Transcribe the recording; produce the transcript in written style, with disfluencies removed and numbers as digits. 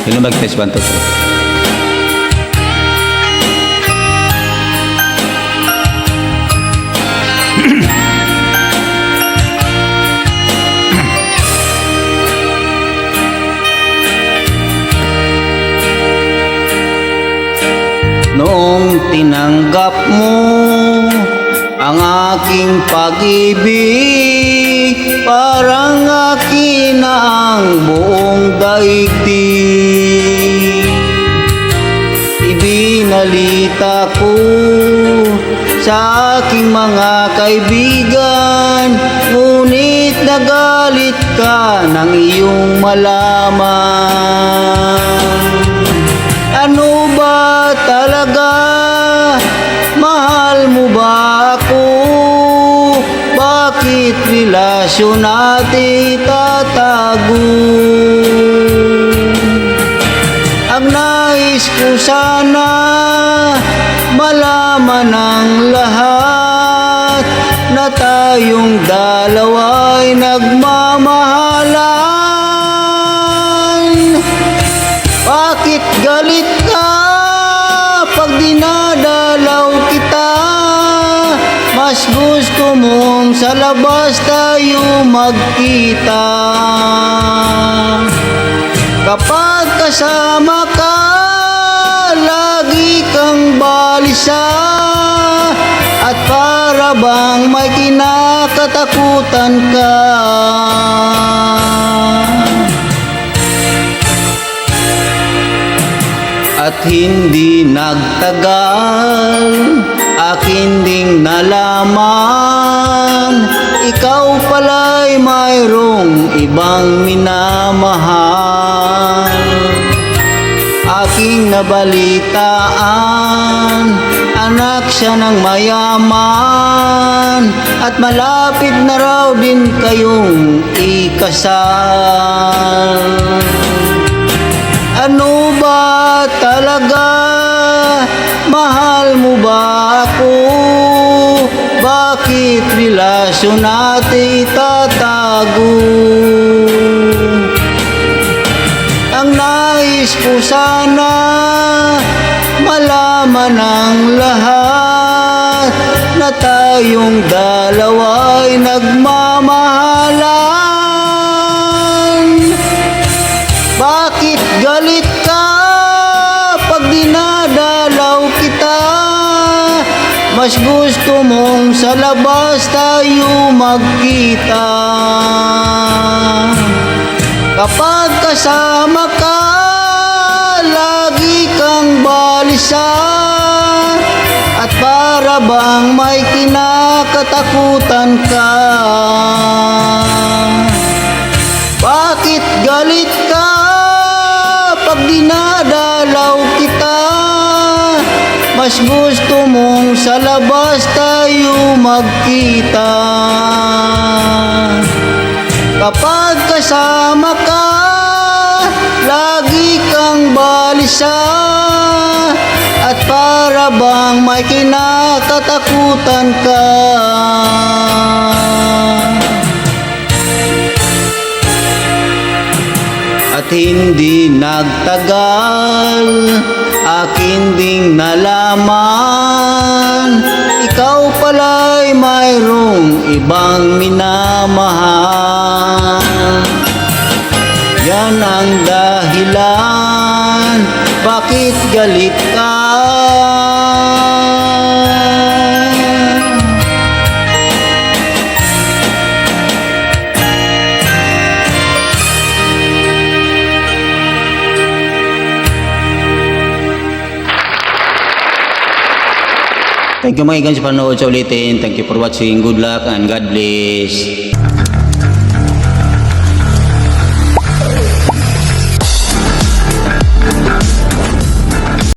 Hello, mag-test 1, 2, 3. Noong tinanggap mo ang aking pag-ibig, parang akin na ang buong daigdig. Ibinalita ko sa aking mga kaibigan, ngunit nagalit ka ng iyong malaman. Ano ba talaga? Mahal mo ba ako? Bakit relasyon natin tatago? Ang nais ko sana malaman ng lahat na tayong dalawa'y nagmamahalan. Bakit galit ka pag dinadalaw kita? Mas gusto mong sa labas tayo magkita. Kapag kasama ka, lagi kang balisa, at para bang may kinakatakutan ka. At hindi nagtagal, akin ding nalaman, ikaw pala'y mayroong ibang minamahal. Aking nabalitaan, anak siya ng mayaman, at malapit na raw din kayong ikasal. Ano ba talaga? Mahal mo ba ako? Bakit relasyon natin itatago? Ang nais ko sana malaman ng lahat na tayong dalawa'y nagmamahalan. Bakit galit ka pag dinadalaw kita? Mas gusto mong sa labas tayo magkita. Kapag kasama ka, lagi kang balisa, at para bang may kinakatakutan ka. Bakit galit ka pag dinadalaw kita? Mas gusto mong sa labas tayo magkita. Kapag kasama ka, lagi kang balisa, at para bang may kinakatakutan ka. At hindi nagtagal, akin ding nalaman, ikaw pala'y mayroong ibang minamahal. Yan ang dahilan, bakit galit ka? Thank you mga ikan sa panood sa ulitin. Thank you for watching. Good luck and God bless.